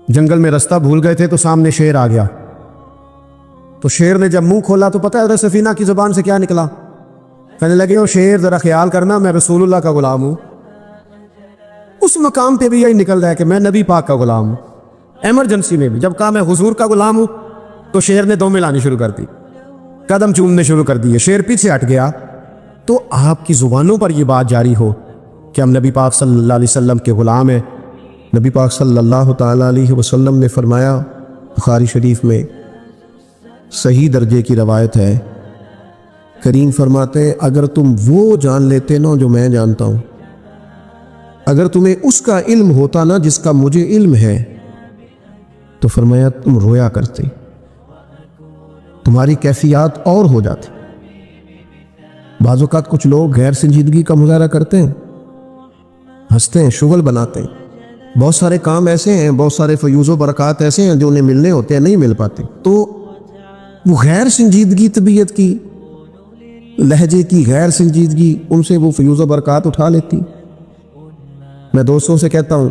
جنگل میں رستہ بھول گئے تھے تو سامنے شیر آ گیا، تو شیر نے جب منہ کھولا تو پتہ ہے حضرت سفینہ کی زبان سے کیا نکلا؟ کہنے لگے او شیر ذرا خیال کرنا میں رسول اللہ کا غلام ہوں۔ اس مقام پہ بھی یہی نکل رہا ہے کہ میں نبی پاک کا غلام ہوں۔ ایمرجنسی میں بھی جب کہا میں حضور کا غلام ہوں تو شیر نے دو ملانی شروع کر دی، قدم چومنے شروع کر دیے، شیر پیچھے ہٹ گیا۔ تو آپ کی زبانوں پر یہ بات جاری ہو کہ ہم نبی پاک صلی اللہ علیہ وسلم کے غلام ہیں۔ نبی پاک صلی اللہ تعالیٰ علیہ وسلم نے فرمایا، بخاری شریف میں صحیح درجے کی روایت ہے، کریم فرماتے ہیں اگر تم وہ جان لیتے نا جو میں جانتا ہوں، اگر تمہیں اس کا علم ہوتا نا جس کا مجھے علم ہے، تو فرمایا تم رویا کرتے، تمہاری کیفیات اور ہو جاتی۔ بعض اوقات کچھ لوگ غیر سنجیدگی کا مظاہرہ کرتے ہیں، ہنستے ہیں، شغل بناتے ہیں، بہت سارے کام ایسے ہیں، بہت سارے فیوز و برکات ایسے ہیں جو انہیں ملنے ہوتے ہیں نہیں مل پاتے، تو وہ غیر سنجیدگی طبیعت کی، لہجے کی غیر سنجیدگی، ان سے وہ فیوز و برکات اٹھا لیتی۔ میں دوستوں سے کہتا ہوں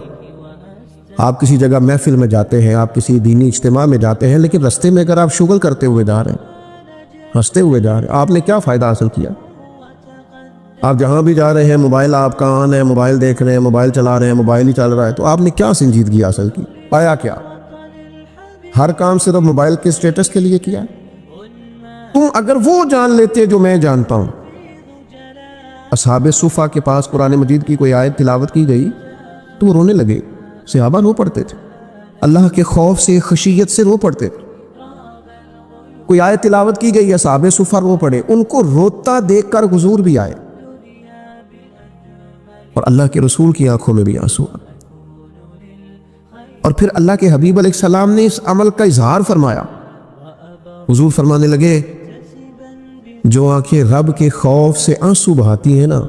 آپ کسی جگہ محفل میں جاتے ہیں، آپ کسی دینی اجتماع میں جاتے ہیں، لیکن رستے میں اگر آپ شغل کرتے ہوئے جا رہے ہیں، ہنستے ہوئے جا رہے ہیں، آپ نے کیا فائدہ حاصل کیا؟ آپ جہاں بھی جا رہے ہیں موبائل آپ کا آن ہے، موبائل دیکھ رہے ہیں، موبائل چلا رہے ہیں، موبائل ہی چل رہا ہے، تو آپ نے کیا سنجیدگی حاصل کی؟ پایا کیا؟ ہر کام صرف موبائل کے سٹیٹس کے لیے کیا؟ تم اگر وہ جان لیتے جو میں جانتا ہوں۔ اصحاب صفا کے پاس قرآن مجید کی کوئی آیت تلاوت کی گئی تو وہ رونے لگے، صحابہ رو پڑتے تھے، اللہ کے خوف سے، خشیت سے رو پڑتے تھے۔ کوئی آیت تلاوت کی گئی، اصحاب صفا رو پڑے، ان کو روتا دیکھ کر حضور بھی آئے اور اللہ کے رسول کی آنکھوں میں بھی آنسو آئے، اور پھر اللہ کے حبیب علیہ السلام نے اس عمل کا اظہار فرمایا۔ حضور فرمانے لگے جو آنکھیں رب کے خوف سے آنسو بہاتی ہیں نا،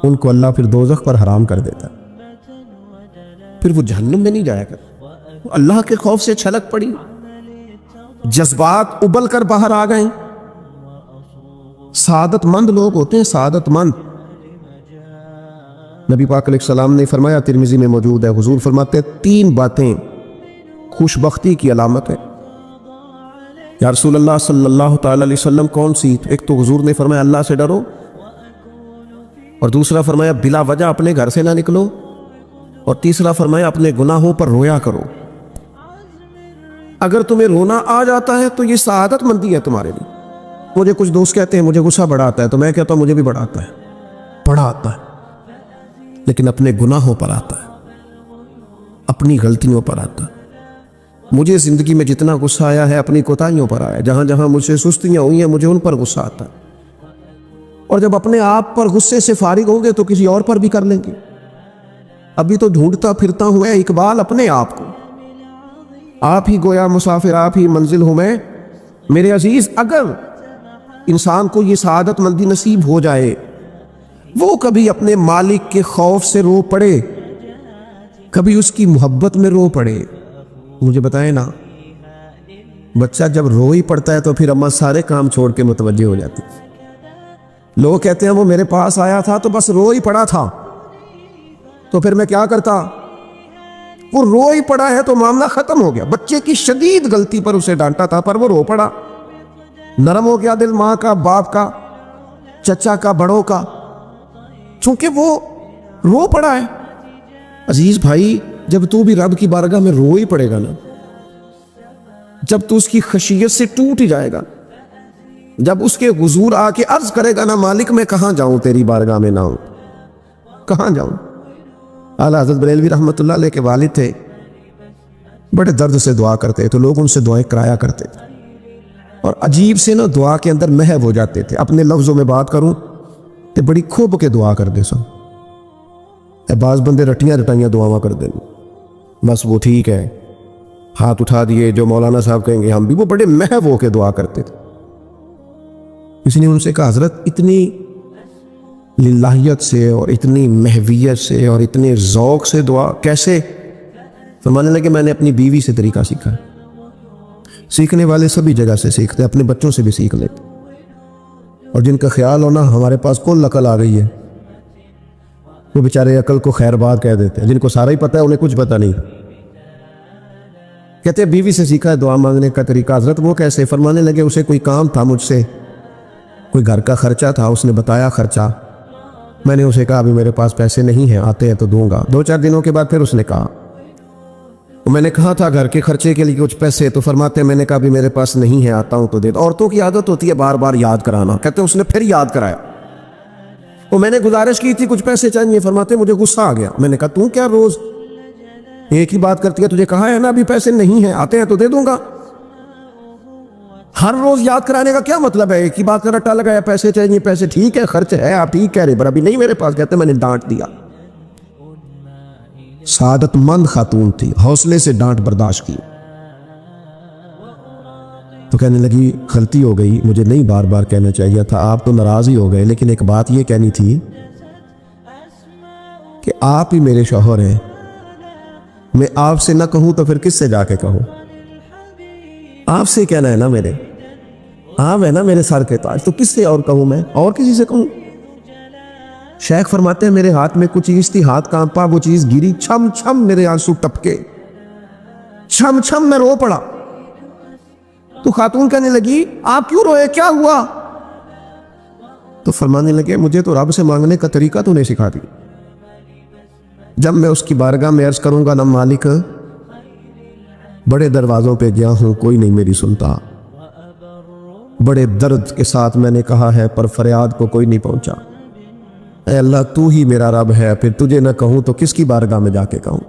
ان کو اللہ پھر دوزخ پر حرام کر دیتا ہے، پھر وہ جہنم میں نہیں جایا کرتا۔ اللہ کے خوف سے چھلک پڑی، جذبات ابل کر باہر آ گئے۔ سعادت مند لوگ ہوتے ہیں، سعادت مند۔ نبی پاک علیہ السلام نے فرمایا، ترمذی میں موجود ہے، حضور فرماتے ہیں 3 باتیں خوش بختی کی علامت ہے۔ یا رسول اللہ صلی اللہ تعالی علیہ وسلم کون سی؟ ایک تو حضور نے فرمایا اللہ سے ڈرو، اور دوسرا فرمایا بلا وجہ اپنے گھر سے نہ نکلو، اور تیسرا فرمایا اپنے گناہوں پر رویا کرو۔ اگر تمہیں رونا آ جاتا ہے تو یہ سعادت مندی ہے تمہارے لیے۔ مجھے کچھ دوست کہتے ہیں مجھے غصہ بڑا آتا ہے، تو میں کہتا ہوں مجھے بھی بڑا آتا ہے، بڑا آتا ہے، لیکن اپنے گناہوں پر آتا ہے، اپنی غلطیوں پر آتا ہے۔ مجھے زندگی میں جتنا غصہ آیا ہے اپنی کوتاہیوں پر آیا، جہاں جہاں مجھ سے سستیاں ہوئی ہیں مجھے ان پر غصہ آتا ہے، اور جب اپنے آپ پر غصے سے فارغ ہوں گے تو کسی اور پر بھی کر لیں گے۔ ابھی تو ڈھونڈتا پھرتا ہوں اے اقبال اپنے آپ کو، آپ ہی گویا مسافر، آپ ہی منزل ہوں میں۔ میرے عزیز، اگر انسان کو یہ سعادت مندی نصیب ہو جائے، وہ کبھی اپنے مالک کے خوف سے رو پڑے، کبھی اس کی محبت میں رو پڑے۔ مجھے بتائیں نا، بچہ جب رو ہی پڑتا ہے تو پھر اماں سارے کام چھوڑ کے متوجہ ہو جاتی۔ لوگ کہتے ہیں وہ میرے پاس آیا تھا تو بس رو ہی پڑا تھا، تو پھر میں کیا کرتا؟ وہ رو ہی پڑا ہے تو معاملہ ختم ہو گیا۔ بچے کی شدید غلطی پر اسے ڈانٹا تھا پر وہ رو پڑا، نرم ہو گیا دل ماں کا، باپ کا، چچا کا، بڑوں کا، چونکہ وہ رو پڑا ہے۔ عزیز بھائی، جب تو بھی رب کی بارگاہ میں رو ہی پڑے گا نا، جب تو اس کی خشیت سے ٹوٹ ہی جائے گا، جب اس کے حضور آ کے عرض کرے گا نا مالک میں کہاں جاؤں تیری بارگاہ میں نہ ہوں، کہاں جاؤں؟ اعلیٰ حضرت بریلوی رحمۃ اللہ علیہ کے والد تھے، بڑے درد سے دعا کرتے تو لوگ ان سے دعائیں کرایا کرتے تھے، اور عجیب سے نا دعا کے اندر محو ہو جاتے تھے۔ اپنے لفظوں میں بات کروں تو بڑی کھوب کے دعا کر دے سن، بعض بندے رٹیاں رٹائیاں دعاواں کر دیں، بس وہ ٹھیک ہے، ہاتھ اٹھا دیے جو مولانا صاحب کہیں گے ہم بھی، وہ بڑے محو ہو کے دعا کرتے تھے۔ کسی نے ان سے کہا حضرت اتنی للہیت سے اور اتنی محویت سے اور اتنے ذوق سے دعا کیسے؟ فرمانے لگے میں نے اپنی بیوی سے طریقہ سیکھا ہے۔ سیکھنے والے سبھی جگہ سے سیکھتے، اپنے بچوں سے بھی سیکھ لیتے، اور جن کا خیال ہونا ہمارے پاس کل عقل آ گئی ہے، وہ بیچارے عقل کو خیر بات کہہ دیتے ہیں، جن کو سارا ہی پتہ ہے انہیں کچھ پتہ نہیں۔ کہتے بیوی سے سیکھا ہے دعا مانگنے کا طریقہ حضرت، وہ کیسے؟ فرمانے لگے اسے کوئی کام تھا مجھ سے، کوئی گھر کا خرچہ تھا، اس نے بتایا خرچہ، میں نے اسے کہا ابھی میرے پاس پیسے نہیں ہیں، آتے ہیں تو دوں گا۔ 2-4 دنوں کے بعد پھر اس نے کہا، میں نے کہا تھا گھر کے خرچے کے لیے کچھ پیسے، تو فرماتے ہیں میں نے کہا ابھی میرے پاس نہیں ہے، آتا ہوں تو دے دو۔ عورتوں کی عادت ہوتی ہے بار بار یاد کرانا، کہتے ہیں اس نے پھر یاد کرایا، وہ میں نے گزارش کی تھی کچھ پیسے چاہیے، فرماتے مجھے غصہ آ گیا، میں نے کہا تو کیا روز ایک ہی بات کرتی ہے، تجھے کہا ہے نا ابھی پیسے نہیں ہیں، آتے ہیں تو دے دوں گا۔ ہر روز یاد کرانے کا کیا مطلب ہے؟ ایک ہی بات کا رٹا لگایا، پیسے چاہیے، پیسے ٹھیک ہے، خرچ ہے، آپ ٹھیک کہہ رہے، پر ابھی نہیں میرے پاس، کہتے میں نے ڈانٹ دیا۔ سعادت مند خاتون تھی، حوصلے سے ڈانٹ برداشت کی، تو کہنے لگی غلطی ہو گئی، مجھے نہیں بار بار کہنا چاہیے تھا، آپ تو ناراض ہی ہو گئے، لیکن ایک بات یہ کہنی تھی کہ آپ ہی میرے شوہر ہیں، میں آپ سے نہ کہوں تو پھر کس سے جا کے کہوں؟ آپ سے کہنا ہے نا، میرے آپ ہے نا میرے سر کے تاج، تو کس سے اور کہوں؟ میں اور کسی سے کہوں؟ شیخ فرماتے ہیں میرے ہاتھ میں کچھ چیز تھی، ہاتھ کانپا، وہ چیز گری، چھم چھم میرے آنسو ٹپکے، چھم چھم میں رو پڑا۔ تو خاتون کہنے لگی آپ کیوں روئے، کیا ہوا؟ تو فرمانے لگے مجھے تو رب سے مانگنے کا طریقہ تو نہیں سکھا دی، جب میں اس کی بارگاہ میں عرض کروں گا نا مالک بڑے دروازوں پہ گیا ہوں کوئی نہیں میری سنتا، بڑے درد کے ساتھ میں نے کہا ہے پر فریاد کو کوئی نہیں پہنچا، اے اللہ تو ہی میرا رب ہے، پھر تجھے نہ کہوں تو کس کی بارگاہ میں جا کے کہوں؟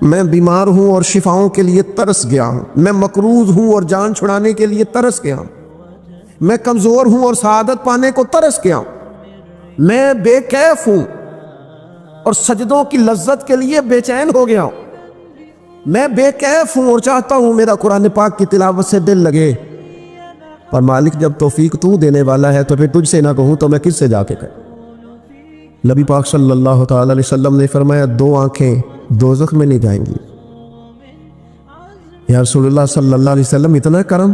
میں بیمار ہوں اور شفاؤں کے لیے ترس گیا ہوں، میں مقروض ہوں اور جان چھڑانے کے لیے ترس گیا ہوں، میں کمزور ہوں اور سعادت پانے کو ترس گیا ہوں، میں بے کیف ہوں اور سجدوں کی لذت کے لیے بے چین ہو گیا ہوں، میں بے کیف ہوں اور چاہتا ہوں میرا قرآن پاک کی تلاوت سے دل لگے، پر مالک جب توفیق تو دینے والا ہے تو پھر تجھ سے نہ کہوں تو میں کس سے جا کے کہوں؟ نبی پاک صلی اللہ تعالی علیہ وسلم نے فرمایا 2 آنکھیں دوزخ میں نہیں جائیں گی۔ یا رسول اللہ صلی اللہ علیہ وسلم اتنا کرم،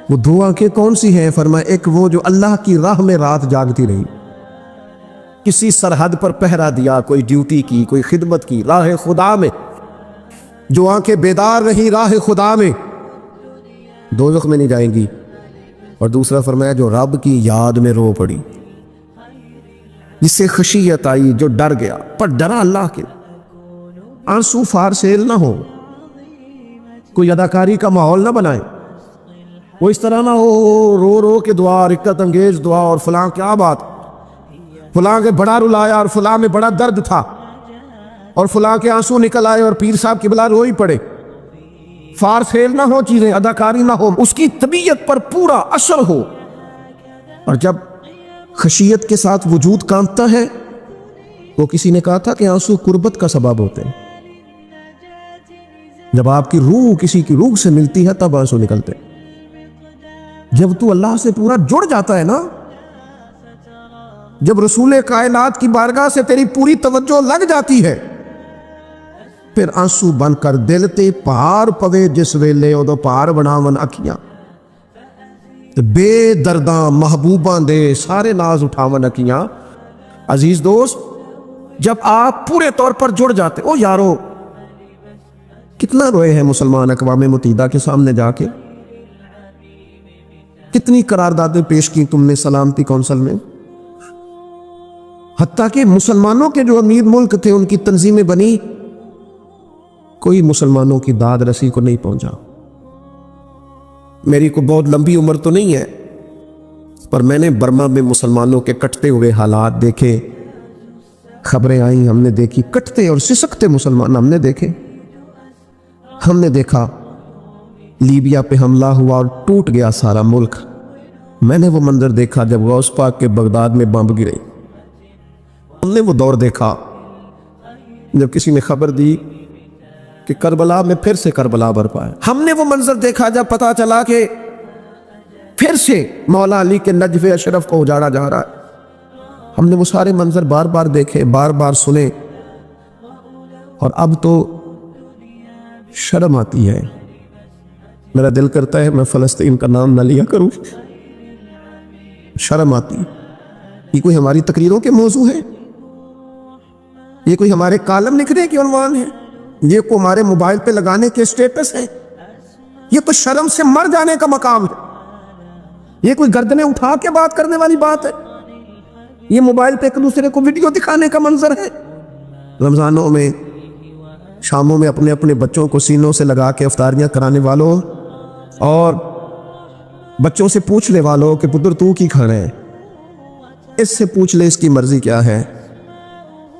وہ 2 آنکھیں کون سی ہیں؟ فرمایا ایک وہ جو اللہ کی راہ میں رات جاگتی رہی، کسی سرحد پر پہرا دیا، کوئی ڈیوٹی کی، کوئی خدمت کی راہ خدا میں، جو آنکھیں بیدار رہی راہ خدا میں دوزخ میں نہیں جائیں گی۔ اور دوسرا فرمایا جو رب کی یاد میں رو پڑی، جس سے خشیت آئی، جو ڈر گیا، پر ڈرا اللہ کے، آنسو فار سیل نہ ہو، کوئی اداکاری کا ماحول نہ بنائے، وہ اس طرح نہ ہو رو رو کے دعا، رقت انگیز دعا، اور فلاں کیا بات، فلاں کے بڑا رلایا اور فلاں میں بڑا درد تھا اور فلاں کے آنسو نکل آئے اور پیر صاحب کی بلا روئی پڑے، فار فیل نہ ہو چیزیں، اداکاری نہ ہو، اس کی طبیعت پر پورا اثر ہو۔ اور جب خشیت کے ساتھ وجود کانپتا ہے، وہ کسی نے کہا تھا کہ آنسو قربت کا سبب ہوتے ہیں، جب آپ کی روح کسی کی روح سے ملتی ہے تب آنسو نکلتے ہیں، جب تو اللہ سے پورا جڑ جاتا ہے نا، جب رسول کائنات کی بارگاہ سے تیری پوری توجہ لگ جاتی ہے، پھر آنسو بن کر دل تے پار پوے جس ویلے ادو پار بناون اکھیاں، بے درداں محبوباں دے سارے ناز اٹھاون اکھیاں۔ عزیز دوست، جب آپ پورے طور پر جڑ جاتے، او یارو کتنا روئے ہیں مسلمان اقوام متحدہ کے سامنے جا کے، کتنی قراردادیں پیش کی تم نے سلامتی کونسل میں، حتیٰ کہ مسلمانوں کے جو امیر ملک تھے ان کی تنظیمیں بنی، کوئی مسلمانوں کی داد رسی کو نہیں پہنچا۔ میری کو بہت لمبی عمر تو نہیں ہے، پر میں نے برما میں مسلمانوں کے کٹتے ہوئے حالات دیکھے، خبریں آئیں، ہم نے دیکھی کٹتے اور سسکتے مسلمان ہم نے دیکھے، ہم نے دیکھا لیبیا پہ حملہ ہوا اور ٹوٹ گیا سارا ملک، میں نے وہ منظر دیکھا جب غوث پاک کے بغداد میں بمب گرے، ہم نے وہ دور دیکھا جب کسی نے خبر دی کہ کربلا میں پھر سے کربلا برپا ہے، ہم نے وہ منظر دیکھا جب پتا چلا کہ پھر سے مولا علی کے نجف اشرف کو اجاڑا جا رہا ہے، ہم نے وہ سارے منظر بار بار دیکھے، بار بار سنے، اور اب تو شرم آتی ہے، میرا دل کرتا ہے میں فلسطین کا نام نہ لیا کروں، شرم آتی۔ یہ کوئی ہماری تقریروں کے موضوع ہے؟ یہ کوئی ہمارے کالم لکھنے کے عنوان ہے؟ یہ کو ہمارے موبائل پہ لگانے کے اسٹیٹس ہیں؟ یہ تو شرم سے مر جانے کا مقام ہے۔ یہ کوئی گردنیں اٹھا کے بات کرنے والی بات ہے؟ یہ موبائل پہ ایک دوسرے کو ویڈیو دکھانے کا منظر ہے؟ رمضانوں میں شاموں میں اپنے اپنے بچوں کو سینوں سے لگا کے افطاریاں کرانے والوں اور بچوں سے پوچھنے والوں کہ پتر تو کی کھا رہے ہیں، اس سے پوچھ لے اس کی مرضی کیا ہے۔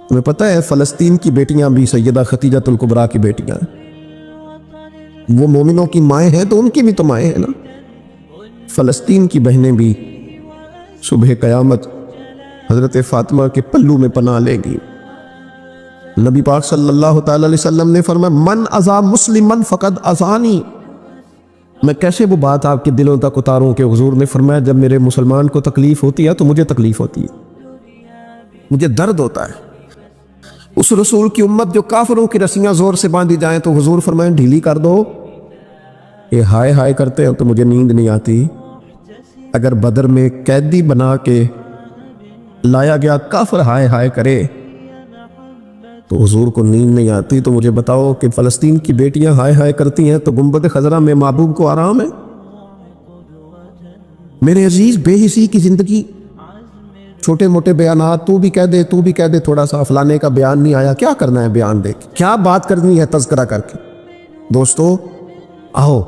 تمہیں پتہ ہے فلسطین کی بیٹیاں بھی سیدہ ختیجۃ الکبریٰ کی بیٹیاں ہیں، وہ مومنوں کی مائیں ہیں تو ان کی بھی تو مائیں ہیں نا۔ فلسطین کی بہنیں بھی صبح قیامت حضرت فاطمہ کے پلو میں پناہ لے گی۔ نبی پاک صلی اللہ تعالی علیہ وسلم نے فرمایا من اذا مسلمن فقد اذانی۔ میں کیسے وہ بات آپ کے دلوں تک اتاروں کہ حضور نے فرمایا جب میرے مسلمان کو تکلیف ہوتی ہے تو مجھے تکلیف ہوتی ہے، مجھے درد ہوتا ہے۔ اس رسول کی امت جو کافروں کی رسیاں زور سے باندھی جائیں تو حضور فرمائیں ڈھیلی کر دو۔ یہ ہائے ہائے کرتے ہو تو مجھے نیند نہیں آتی۔ اگر بدر میں قیدی بنا کے لایا گیا کافر ہائے ہائے کرے تو حضور کو نیند نہیں آتی، تو مجھے بتاؤ کہ فلسطین کی بیٹیاں ہائے ہائے کرتی ہیں تو گنبد خضرا میں محبوب کو آرام ہے؟ میرے عزیز، بے حسی کی زندگی، چھوٹے موٹے بیانات، تو بھی کہہ دے تو بھی کہہ دے، تھوڑا سا فلانے کا بیان نہیں آیا، کیا کرنا ہے بیان دے کے؟ کیا بات کرنی ہے تذکرہ کر کے؟ دوستو آؤ،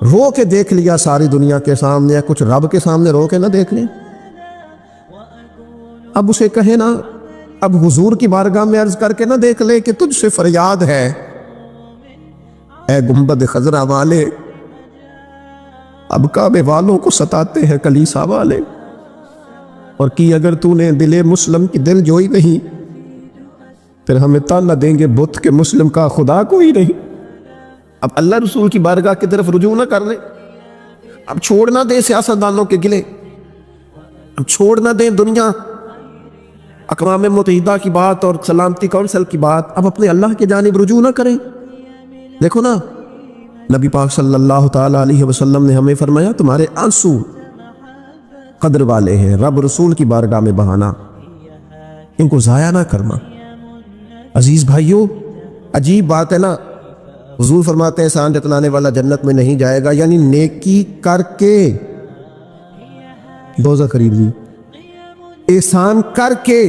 رو کے دیکھ لیا ساری دنیا کے سامنے، کچھ رب کے سامنے رو کے نہ دیکھ لیں؟ اب اسے کہے نا، اب حضور کی بارگاہ میں عرض کر کے نہ دیکھ لے کہ تجھ سے فریاد ہے اے گنبد خضرا والے، اب کعبے والوں کو ستاتے ہیں کلیسا والے، اور کی اگر تو نے دل مسلم کی دل جوئی نہیں پھر ہمیں تانا دیں گے بت کے مسلم کا خدا کوئی نہیں۔ اب اللہ رسول کی بارگاہ کی طرف رجوع نہ کر لیں، اب چھوڑ نہ دیں سیاستدانوں کے گلے، اب چھوڑ نہ دیں دنیا اقوام متحدہ کی بات اور سلامتی کونسل کی بات، اب اپنے اللہ کی جانب رجوع نہ کریں۔ دیکھو نا، نبی پاک صلی اللہ تعالی علیہ وسلم نے ہمیں فرمایا تمہارے آنسو قدر والے ہیں، رب رسول کی بارگاہ میں بہانا، ان کو ضائع نہ کرنا۔ عزیز بھائیو، عجیب بات ہے نا، حضور فرماتے ہیں احسان جتلانے والا جنت میں نہیں جائے گا، یعنی نیکی کر کے دوزخ خرید لی، احسان کر کے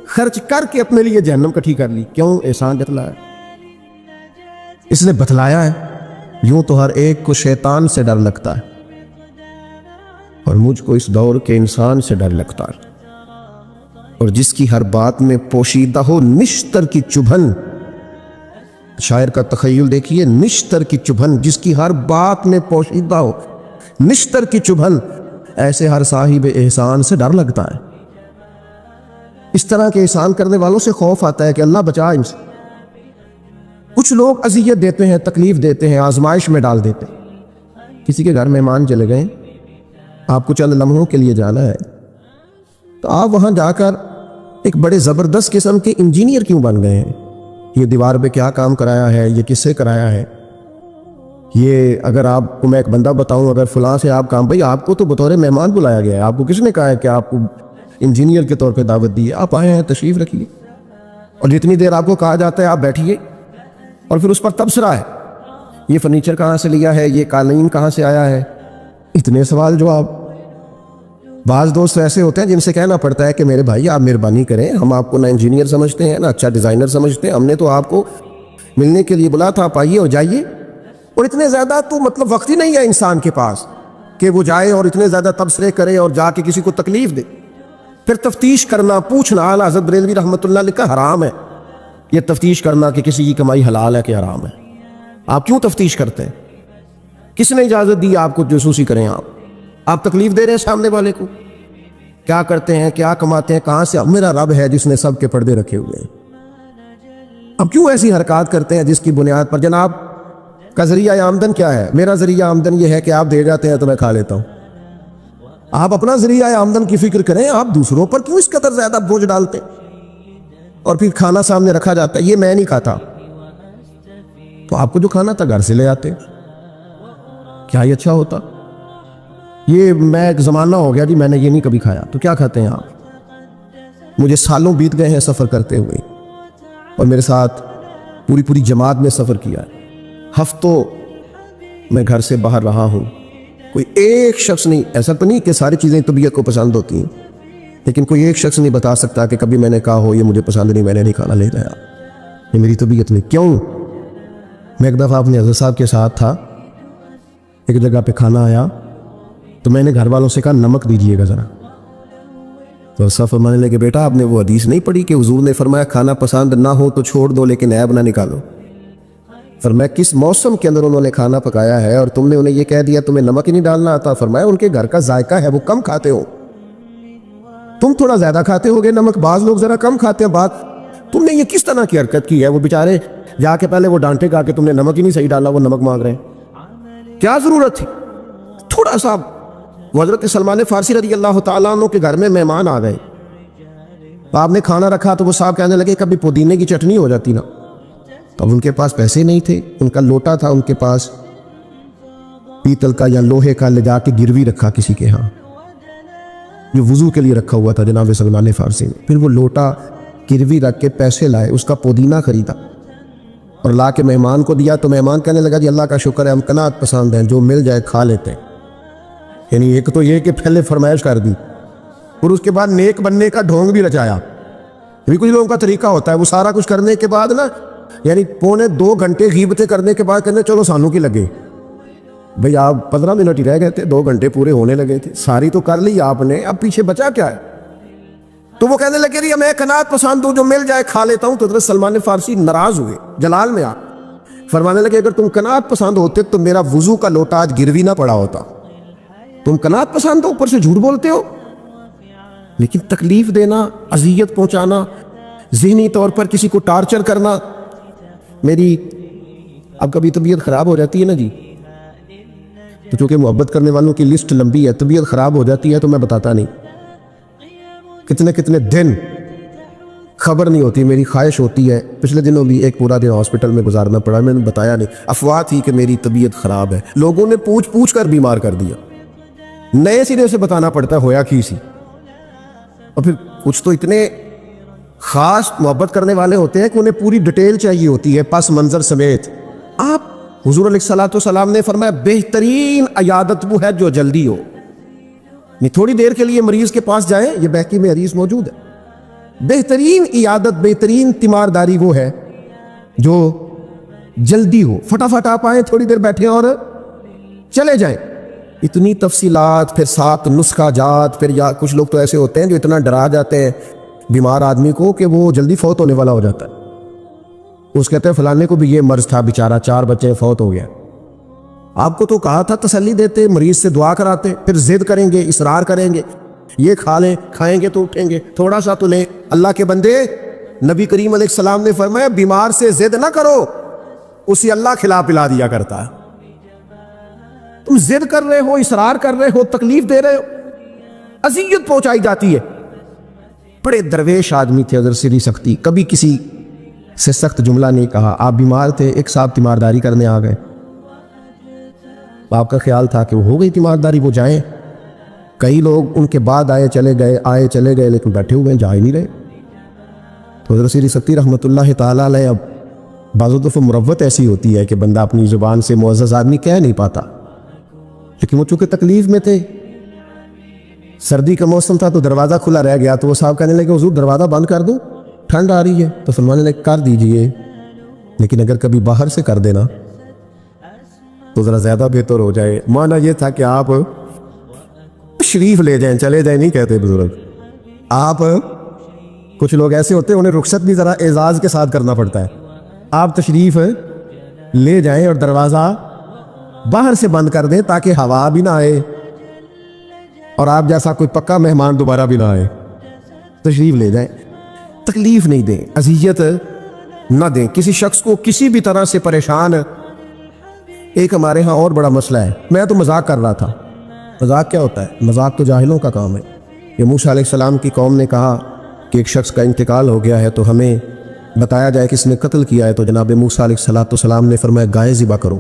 خرچ کر کے اپنے لیے جہنم کٹھی کر لی۔ کیوں؟ احسان جتلایا، اس نے بتلایا ہے۔ یوں تو ہر ایک کو شیطان سے ڈر لگتا ہے، اور مجھ کو اس دور کے انسان سے ڈر لگتا ہے، اور جس کی ہر بات میں پوشیدہ ہو نشتر کی چبھن۔ شاعر کا تخیل دیکھیے، نشتر کی چبھن، جس کی ہر بات میں پوشیدہ ہو نشتر کی چبھن، ایسے ہر صاحب احسان سے ڈر لگتا ہے۔ اس طرح کے احسان کرنے والوں سے خوف آتا ہے کہ اللہ بچا ان سے۔ کچھ لوگ اذیت دیتے ہیں، تکلیف دیتے ہیں، آزمائش میں ڈال دیتے ہیں۔ کسی کے گھر مہمان چلے گئے، آپ کو چند لمحوں کے لیے جانا ہے، تو آپ وہاں جا کر ایک بڑے زبردست قسم کے انجینئر کیوں بن گئے ہیں؟ یہ دیوار پہ کیا کام کرایا ہے، یہ کس سے کرایا ہے، یہ اگر آپ کو میں ایک بندہ بتاؤں، اگر فلاں سے آپ کام، بھائی آپ کو تو بطور مہمان بلایا گیا ہے، آپ کو کس نے کہا ہے کہ آپ کو انجینئر کے طور پہ دعوت دی ہے؟ آپ آئے ہیں، تشریف رکھیے، اور جتنی دیر آپ کو کہا جاتا ہے آپ بیٹھیے، اور پھر اس پر تبصرہ ہے، یہ فرنیچر کہاں سے لیا ہے، یہ قالین کہاں سے آیا ہے، اتنے سوال جواب۔ بعض دوست ایسے ہوتے ہیں جن سے کہنا پڑتا ہے کہ میرے بھائی آپ مہربانی کریں، ہم آپ کو نہ انجینئر سمجھتے ہیں نہ اچھا ڈیزائنر سمجھتے ہیں، ہم نے تو آپ کو ملنے کے لیے بلا تھا، آپ آئیے اور جائیے۔ اور اتنے زیادہ تو مطلب وقت ہی نہیں ہے انسان کے پاس کہ وہ جائے اور اتنے زیادہ تبصرے کرے اور جا کے کسی کو تکلیف دے۔ پھر تفتیش کرنا، پوچھنا، اعلیٰ حضرت بریلوی رحمۃ اللہ علیہ کا حرام ہے یہ تفتیش کرنا کہ کسی کی کمائی حلال ہے کہ حرام ہے۔ آپ کیوں تفتیش کرتے ہیں؟ کس نے اجازت دی آپ کو جاسوسی کریں؟ آپ تکلیف دے رہے ہیں سامنے والے کو۔ کیا کرتے ہیں، کیا کماتے ہیں، کہاں سے؟ میرا رب ہے جس نے سب کے پردے رکھے ہوئے ہیں۔ اب کیوں ایسی حرکات کرتے ہیں جس کی بنیاد پر جناب کا ذریعہ آمدن کیا ہے؟ میرا ذریعہ آمدن یہ ہے کہ آپ دے جاتے ہیں تو میں کھا لیتا ہوں۔ آپ اپنا ذریعہ آمدن کی فکر کریں، آپ دوسروں پر کیوں اس قدر زیادہ بوجھ ڈالتے ہیں؟ اور پھر کھانا سامنے رکھا جاتا ہے، یہ میں نہیں کھاتا، تو آپ کو جو کھانا تھا گھر سے لے آتے، کیا یہ اچھا ہوتا؟ یہ میں ایک زمانہ ہو گیا جی میں نے یہ نہیں کبھی کھایا، تو کیا کھاتے ہیں آپ؟ مجھے سالوں بیت گئے ہیں سفر کرتے ہوئے، اور میرے ساتھ پوری پوری جماعت میں سفر کیا ہے، ہفتوں میں گھر سے باہر رہا ہوں، کوئی ایک شخص نہیں، ایسا تو نہیں کہ ساری چیزیں طبیعت کو پسند ہوتی ہیں، لیکن کوئی ایک شخص نہیں بتا سکتا کہ کبھی میں نے کہا ہو یہ مجھے پسند نہیں، میں نے نہیں کھانا لے گیا، یہ میری طبیعت نہیں۔ کیوں؟ میں ایک دفعہ اپنے حضرت صاحب کے ساتھ تھا، ایک جگہ پہ کھانا آیا تو میں نے گھر والوں سے کہا نمک دیجئے گا ذرا، تو صاحب فرمانے لگے بیٹا آپ نے وہ حدیث نہیں پڑھی کہ حضور نے فرمایا کھانا پسند نہ ہو تو چھوڑ دو لیکن عیب نہ نکالو؟ فرمایا کس موسم کے اندر انہوں نے کھانا پکایا ہے اور تم نے انہیں یہ کہہ دیا تمہیں نمک ہی نہیں ڈالنا آتا؟ فرمایا ان کے گھر کا ذائقہ ہے، وہ کم کھاتے ہو، تم تھوڑا زیادہ کھاتے ہوگے نمک، بعض لوگ ذرا کم کھاتے ہیں، بات تم نے یہ کس طرح کی حرکت کی ہے؟ وہ بیچارے جا کے پہلے وہ ڈانٹے گا کہ تم نے نمک ہی نہیں صحیح ڈالا، وہ نمک مانگ رہے ہیں، کیا ضرورت تھی؟ تھوڑا سا حضرت سلمان فارسی رضی اللہ تعالیٰ عنہ کے گھر میں مہمان آ گئے، آپ نے کھانا رکھا تو وہ صاحب کہنے لگے کبھی پودینے کی چٹنی ہو جاتی نا، تو اب ان کے پاس پیسے نہیں تھے، ان کا لوٹا تھا ان کے پاس پیتل کا یا لوہے کا، لے جا کے گروی رکھا کسی کے ہاں، جو وضو کے لیے رکھا ہوا تھا جناب سلمان فارسی نے، پھر وہ لوٹا گروی رکھ کے پیسے لائے، اس کا پودینہ خریدا اور لا کے مہمان کو دیا، تو مہمان کہنے لگا جی اللہ کا شکر ہے ہم قناعت پسند ہیں، جو مل جائے کھا لیتے ہیں۔ یعنی ایک تو یہ کہ پہلے فرمائش کر دی اور اس کے بعد نیک بننے کا ڈھونگ بھی رچایا۔ بھی کچھ لوگوں کا طریقہ ہوتا ہے وہ سارا کچھ کرنے کے بعد نا، یعنی 2.25 گھنٹے غیبتیں کرنے کے بعد کہنے چلو سانوں کی لگے، بھئی آپ 15 منٹ ہی رہ گئے تھے، 2 گھنٹے پورے ہونے لگے تھے، ساری تو کر لی آپ نے، اب پیچھے بچا کیا ہے؟ تو وہ کہنے لگے رہی میں قناعت پسند ہوں، جو مل جائے کھا لیتا ہوں۔ تو حضرت سلمان فارسی ناراض ہوئے، جلال میں آ فرمانے لگے اگر تم قناعت پسند ہوتے تو میرا وضو کا لوٹا آج گروی نہ پڑا ہوتا، تم قناعت پسند ہو اوپر سے جھوٹ بولتے ہو۔ لیکن تکلیف دینا، اذیت پہنچانا، ذہنی طور پر کسی کو ٹارچر کرنا، میری اب کبھی طبیعت خراب ہو جاتی ہے نا جی، تو چونکہ محبت کرنے والوں کی لسٹ لمبی ہے، طبیعت خراب ہو جاتی ہے تو میں بتاتا نہیں، کتنے دن خبر نہیں ہوتی، میری خواہش ہوتی ہے، پچھلے دنوں بھی ایک پورا دن ہاسپٹل میں گزارنا پڑا، میں نے بتایا نہیں، افواہ تھی کہ میری طبیعت خراب ہے، لوگوں نے پوچھ کر بیمار کر دیا، نئے سرے سے بتانا پڑتا ہے ہویا کی سی، اور پھر کچھ تو اتنے خاص محبت کرنے والے ہوتے ہیں کہ انہیں پوری ڈیٹیل چاہیے ہوتی ہے پس منظر سمیت۔ آپ حضور علیہ الصلوۃ والسلام نے فرمایا بہترین عیادت وہ ہے جو جلدی ہو، نہیں تھوڑی دیر کے لیے مریض کے پاس جائیں، یہ بہقی میں حدیث موجود ہے، بہترین عیادت، بہترین تیمارداری وہ ہے جو جلدی ہو، فٹافٹ آپ آئیں، تھوڑی دیر بیٹھیں اور چلے جائیں۔ اتنی تفصیلات، پھر ساتھ نسخہ جات، پھر یا کچھ لوگ تو ایسے ہوتے ہیں جو اتنا ڈرا جاتے ہیں بیمار آدمی کو کہ وہ جلدی فوت ہونے والا ہو جاتا ہے، اس کہتے ہیں فلانے کو بھی یہ مرض تھا بیچارہ، 4 بچے فوت ہو گیا۔ آپ کو تو کہا تھا تسلی دیتے، مریض سے دعا کراتے، پھر ضد کریں گے، اصرار کریں گے، یہ کھا لیں، کھائیں گے تو اٹھیں گے، تھوڑا سا تو لیں۔ اللہ کے بندے، نبی کریم علیہ السلام نے فرمایا بیمار سے ضد نہ کرو، اسے اللہ کھلا پلا دیا کرتا ہے۔ تم ضد کر رہے ہو، اصرار کر رہے ہو، تکلیف دے رہے ہو، اذیت پہنچائی جاتی ہے۔ بڑے درویش آدمی تھے حضرت سری سختی، کبھی کسی سے سخت جملہ نہیں کہا۔ آپ بیمار تھے، ایک صاحب تیمارداری کرنے آ گئے، آپ کا خیال تھا کہ وہ ہو گئی تیمارداری، وہ جائیں، کئی لوگ ان کے بعد آئے چلے گئے لیکن بیٹھے ہوئے ہیں، جا ہی نہیں رہے۔ تو حضرت سری سختی رحمۃ اللہ تعالیٰ علیہ، اب بعض دفعہ مروت ایسی ہوتی ہے کہ بندہ اپنی زبان سے معزز آدمی کہہ نہیں پاتا، لیکن وہ چونکہ تکلیف میں تھے، سردی کا موسم تھا تو دروازہ کھلا رہ گیا، تو وہ صاحب کہنے لگے حضور دروازہ بند کر دو، ٹھنڈ آ رہی ہے، تو فرمانے لگے کر دیجئے، لیکن اگر کبھی باہر سے کر دینا تو ذرا زیادہ بہتر ہو جائے۔ معنی یہ تھا کہ آپ تشریف لے جائیں، چلے جائیں نہیں کہتے بزرگ، آپ کچھ لوگ ایسے ہوتے ہیں انہیں رخصت بھی ذرا اعزاز کے ساتھ کرنا پڑتا ہے، آپ تشریف لے جائیں اور دروازہ باہر سے بند کر دیں تاکہ ہوا بھی نہ آئے اور آپ جیسا کوئی پکا مہمان دوبارہ بھی نہ آئے، تشریف لے جائیں، تکلیف نہیں دیں، اذیت نہ دیں کسی شخص کو کسی بھی طرح سے پریشان۔ ایک ہمارے ہاں اور بڑا مسئلہ ہے، میں تو مذاق کر رہا تھا، مذاق کیا ہوتا ہے؟ مذاق تو جاہلوں کا کام ہے۔ یہ موسیٰ علیہ السلام کی قوم نے کہا کہ ایک شخص کا انتقال ہو گیا ہے تو ہمیں بتایا جائے کہ اس نے قتل کیا ہے، تو جناب موسیٰ علیہ السلام نے فرمایا گائے ذبح کرو۔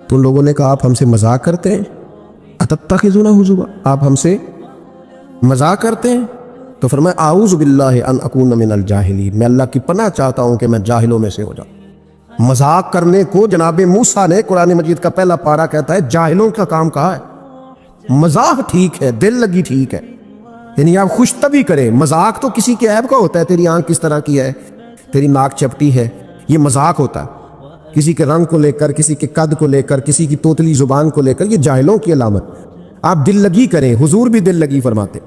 تو ان لوگوں نے کہا آپ ہم سے مذاق کرتے ہیں، اتتخذون ہزوا، آپ ہم سے مذاق کرتے ہیں؟ تو فرمایا اعوذ باللہ ان اکون من الجاہلین، میں اللہ کی پناہ چاہتا ہوں کہ میں جاہلوں میں سے ہو جاؤں۔ مذاق کرنے کو جناب موسیٰ نے قرآن مجید کا پہلا پارہ کہتا ہے جاہلوں کا کام کہا ہے۔ مذاق ٹھیک ہے، دل لگی ٹھیک ہے، یعنی آپ خوش طبی کریں۔ مذاق تو کسی کے عیب کا ہوتا ہے، تیری آنکھ کس طرح کی ہے، تیری ناک چپٹی ہے، یہ مذاق ہوتا ہے۔ کسی کے رنگ کو لے کر، کسی کے قد کو لے کر، کسی کی توتلی زبان کو لے کر، یہ جاہلوں کی علامت۔ آپ دل لگی کریں، حضور بھی دل لگی فرماتے،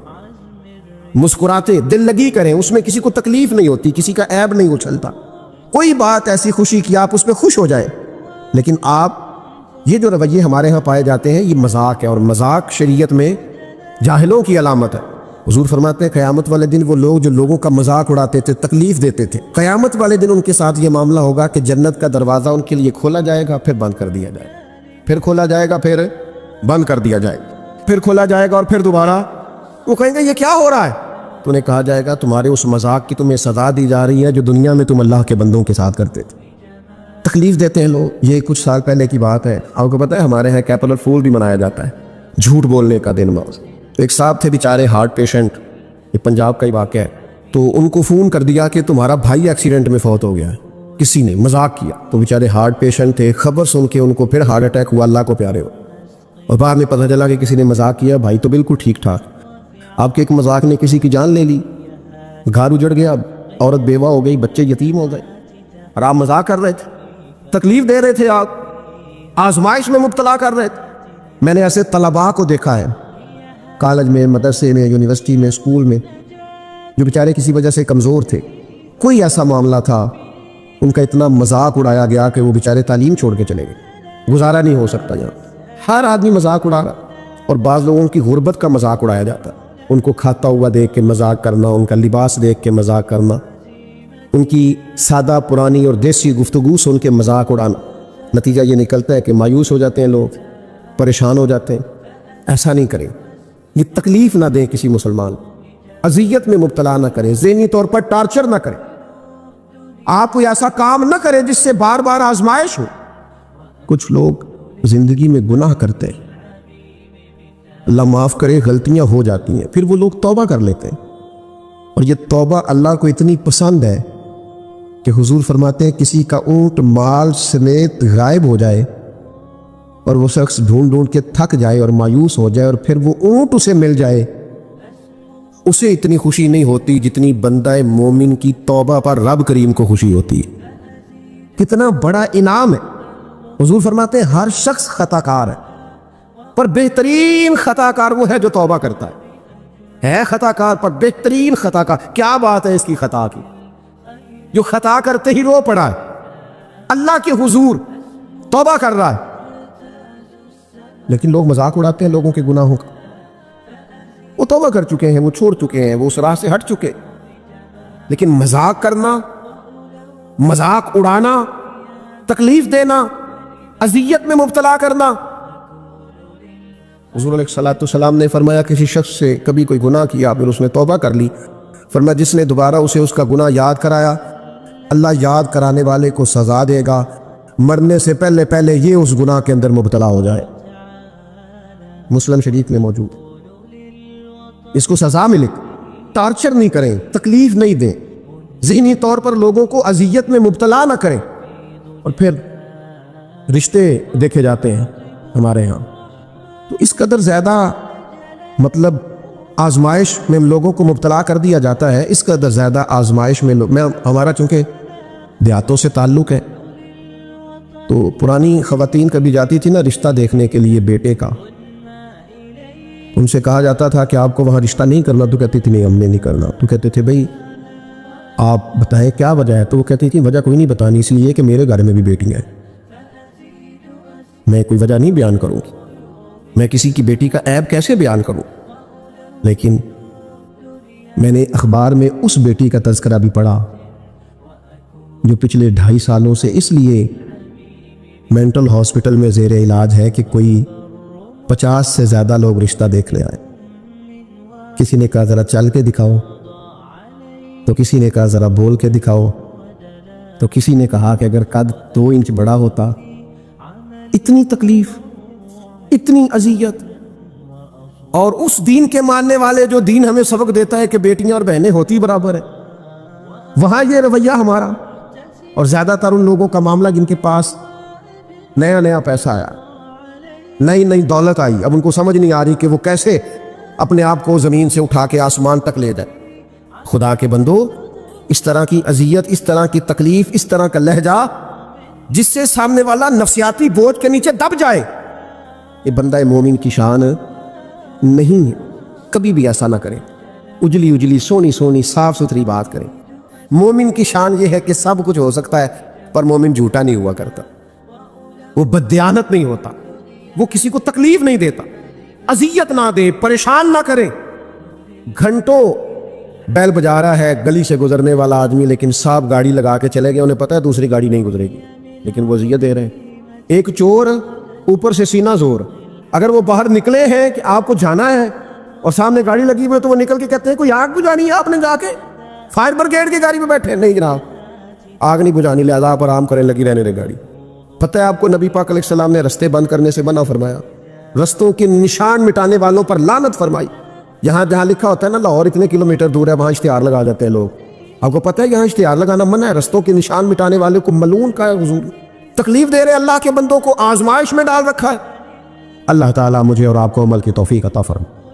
مسکراتے دل لگی کریں، اس میں کسی کو تکلیف نہیں ہوتی، کسی کا عیب نہیں اچھلتا، کوئی بات ایسی خوشی کی آپ اس پہ خوش ہو جائیں۔ لیکن آپ یہ جو رویے ہمارے ہاں پائے جاتے ہیں، یہ مذاق ہے، اور مذاق شریعت میں جاہلوں کی علامت ہے۔ حضور فرماتے ہیں قیامت والے دن وہ لوگ جو لوگوں کا مذاق اڑاتے تھے، تکلیف دیتے تھے، قیامت والے دن ان کے ساتھ یہ معاملہ ہوگا کہ جنت کا دروازہ ان کے لیے کھولا جائے گا، پھر بند کر دیا جائے گا، پھر کھولا جائے گا، پھر بند کر دیا جائے گا، پھر کھولا جائے گا، اور پھر دوبارہ وہ کہیں گے یہ کیا ہو رہا ہے؟ تو انہیں کہا جائے گا تمہارے اس مذاق کی تمہیں سزا دی جا رہی ہے جو دنیا میں تم اللہ کے بندوں کے ساتھ کرتے تھے۔ تکلیف دیتے ہیں لوگ۔ یہ کچھ سال پہلے کی بات ہے، آپ کو پتہ ہے ہمارے ہاں کیپرل فول بھی منایا جاتا ہے، جھوٹ بولنے کا دن موز۔ تو ایک صاحب تھے بیچارے ہارٹ پیشنٹ، یہ پنجاب کا ہی واقعہ ہے، تو ان کو فون کر دیا کہ تمہارا بھائی ایکسیڈنٹ میں فوت ہو گیا ہے، کسی نے مذاق کیا۔ تو بیچارے ہارٹ پیشنٹ تھے، خبر سن کے ان کو پھر ہارٹ اٹیک ہوا، اللہ کو پیارے ہو، اور بعد میں پتہ چلا کہ کسی نے مذاق کیا، بھائی تو بالکل ٹھیک ٹھاک، آپ کے ایک مذاق نے کسی کی جان لے لی، گھر اجڑ گیا، عورت بیوہ ہو گئی، بچے یتیم ہو گئے، اور آپ مذاق کر رہے تھے، تکلیف دے رہے تھے، آپ آزمائش میں مبتلا کر رہے تھے۔ میں نے ایسے طلباء کو دیکھا ہے کالج میں، مدرسے میں، یونیورسٹی میں، اسکول میں، جو بیچارے کسی وجہ سے کمزور تھے، کوئی ایسا معاملہ تھا، ان کا اتنا مذاق اڑایا گیا کہ وہ بیچارے تعلیم چھوڑ کے چلے گئے، گزارا نہیں ہو سکتا یہاں۔ ہر آدمی مذاق اڑا رہا، اور بعض لوگوں کی غربت کا مذاق اڑایا جاتا ہے، ان کو کھاتا ہوا دیکھ کے مذاق کرنا، ان کا لباس دیکھ کے مذاق کرنا، ان کی سادہ پرانی اور دیسی گفتگو سن کے مذاق اڑانا۔ نتیجہ یہ نکلتا ہے کہ مایوس ہو جاتے ہیں لوگ، پریشان ہو جاتے ہیں۔ ایسا نہیں کریں، یہ تکلیف نہ دیں کسی مسلمان، اذیت میں مبتلا نہ کریں، ذہنی طور پر ٹارچر نہ کریں، آپ کوئی ایسا کام نہ کریں جس سے بار بار آزمائش ہو۔ کچھ لوگ زندگی میں گناہ کرتے ہیں، اللہ معاف کرے، غلطیاں ہو جاتی ہیں، پھر وہ لوگ توبہ کر لیتے ہیں، اور یہ توبہ اللہ کو اتنی پسند ہے کہ حضور فرماتے ہیں کسی کا اونٹ مال سمیت غائب ہو جائے اور وہ شخص ڈھونڈ ڈھونڈ کے تھک جائے اور مایوس ہو جائے، اور پھر وہ اونٹ اسے مل جائے، اسے اتنی خوشی نہیں ہوتی جتنی بندہ مومن کی توبہ پر رب کریم کو خوشی ہوتی ہے۔ کتنا بڑا انعام ہے۔ حضور فرماتے ہیں ہر شخص خطا کار ہے، پر بہترین خطا کار وہ ہے جو توبہ کرتا ہے خطا کار پر بہترین خطا کار۔ کیا بات ہے اس کی خطا کی، جو خطا کرتے ہی رو پڑا ہے، اللہ کے حضور توبہ کر رہا ہے۔ لیکن لوگ مذاق اڑاتے ہیں لوگوں کے گناہوں کا، وہ توبہ کر چکے ہیں، وہ چھوڑ چکے ہیں، وہ اس راہ سے ہٹ چکے، لیکن مذاق کرنا، مذاق اڑانا، تکلیف دینا، اذیت میں مبتلا کرنا۔ حضور علیہ الصلوۃ والسلام نے فرمایا کسی شخص سے کبھی کوئی گناہ کیا، پھر اس نے توبہ کر لی، فرمایا جس نے دوبارہ اسے اس کا گناہ یاد کرایا، اللہ یاد کرانے والے کو سزا دے گا، مرنے سے پہلے پہلے یہ اس گناہ کے اندر مبتلا ہو جائے۔ مسلم شریف میں موجود، اس کو سزا ملے، ٹارچر نہیں کریں، تکلیف نہیں دیں، ذہنی طور پر لوگوں کو اذیت میں مبتلا نہ کریں۔ اور پھر رشتے دیکھے جاتے ہیں ہمارے یہاں، تو اس قدر زیادہ مطلب آزمائش میں لوگوں کو مبتلا کر دیا جاتا ہے، اس قدر زیادہ آزمائش میں ہمارا چونکہ دیہاتوں سے تعلق ہے، تو پرانی خواتین کبھی جاتی تھی نا رشتہ دیکھنے کے لیے بیٹے کا، ان سے کہا جاتا تھا کہ آپ کو وہاں رشتہ نہیں کرنا، تو کہتی تھی نہیں ہم نے نہیں کرنا، تو کہتے تھے بھئی آپ بتائیں کیا وجہ ہے، تو وہ کہتی تھی وجہ کوئی نہیں بتانی، اس لیے کہ میرے گھر میں بھی بیٹیاں ہیں، میں کوئی وجہ نہیں بیان کروں گی، میں کسی کی بیٹی کا عیب کیسے بیان کروں۔ لیکن میں نے اخبار میں اس بیٹی کا تذکرہ بھی پڑھا جو پچھلے 2.5 سالوں سے اس لیے مینٹل ہاسپٹل میں زیر علاج ہے کہ کوئی 50 سے زیادہ لوگ رشتہ دیکھنے آئے، کسی نے کہا ذرا چل کے دکھاؤ، تو کسی نے کہا ذرا بول کے دکھاؤ، تو کسی نے کہا کہ اگر قد 2 انچ بڑا ہوتا۔ اتنی تکلیف، اتنی اذیت، اور اس دین کے ماننے والے جو دین ہمیں سبق دیتا ہے کہ بیٹیاں اور بہنیں ہوتی برابر ہیں، وہاں یہ رویہ ہمارا، اور زیادہ تر ان لوگوں کا معاملہ جن کے پاس نیا نیا پیسہ آیا, نئی نئی دولت آئی, اب ان کو سمجھ نہیں آ رہی کہ وہ کیسے اپنے آپ کو زمین سے اٹھا کے آسمان تک لے جائے. خدا کے بندو, اس طرح کی اذیت, اس طرح کی تکلیف, اس طرح کا لہجہ جس سے سامنے والا نفسیاتی بوجھ کے نیچے دب جائے, یہ بندہ مومن کی شان نہیں ہے. کبھی بھی ایسا نہ کریں, اجلی اجلی سونی سونی صاف ستھری بات کریں. مومن کی شان یہ ہے کہ سب کچھ ہو سکتا ہے, پر مومن جھوٹا نہیں ہوا کرتا, وہ بددیانت نہیں ہوتا, وہ کسی کو تکلیف نہیں دیتا, اذیت نہ دے, پریشان نہ کرے. گھنٹوں بیل بجا رہا ہے گلی سے گزرنے والا آدمی, لیکن صاحب گاڑی لگا کے چلے گئے, انہیں پتہ ہے دوسری گاڑی نہیں گزرے گی, لیکن وہ اذیت دے رہے ہیں. ایک چور اوپر سے سینہ زور, اگر وہ باہر نکلے ہیں کہ آپ کو جانا ہے اور سامنے گاڑی لگی ہوئی ہے تو وہ نکل کے کہتے ہیں کوئی آگ بجھانی ہے آپ نے, جا کے فائر بریگیڈ کی گاڑی پہ بیٹھے. نہیں جناب, آگ نہیں بجھانی, لہذا آپ آرام کریں, لگی رہنے دیں گاڑی. پتہ ہے آپ کو نبی پاک علیہ السلام نے رستے بند کرنے سے منع فرمایا, رستوں کے نشان مٹانے والوں پر لعنت فرمائی. جہاں جہاں لکھا ہوتا ہے نا لاہور اتنے کلومیٹر دور ہے, وہاں اشتہار لگا جاتے ہیں لوگ. آپ کو پتہ ہے یہاں اشتہار لگانا منع ہے, رستوں کے نشان مٹانے والے کو ملعون کا ہے حضور. تکلیف دے رہے اللہ کے بندوں کو, آزمائش میں ڈال رکھا ہے. اللہ تعالیٰ مجھے اور آپ کو عمل کی توفیق عطا فرمائے.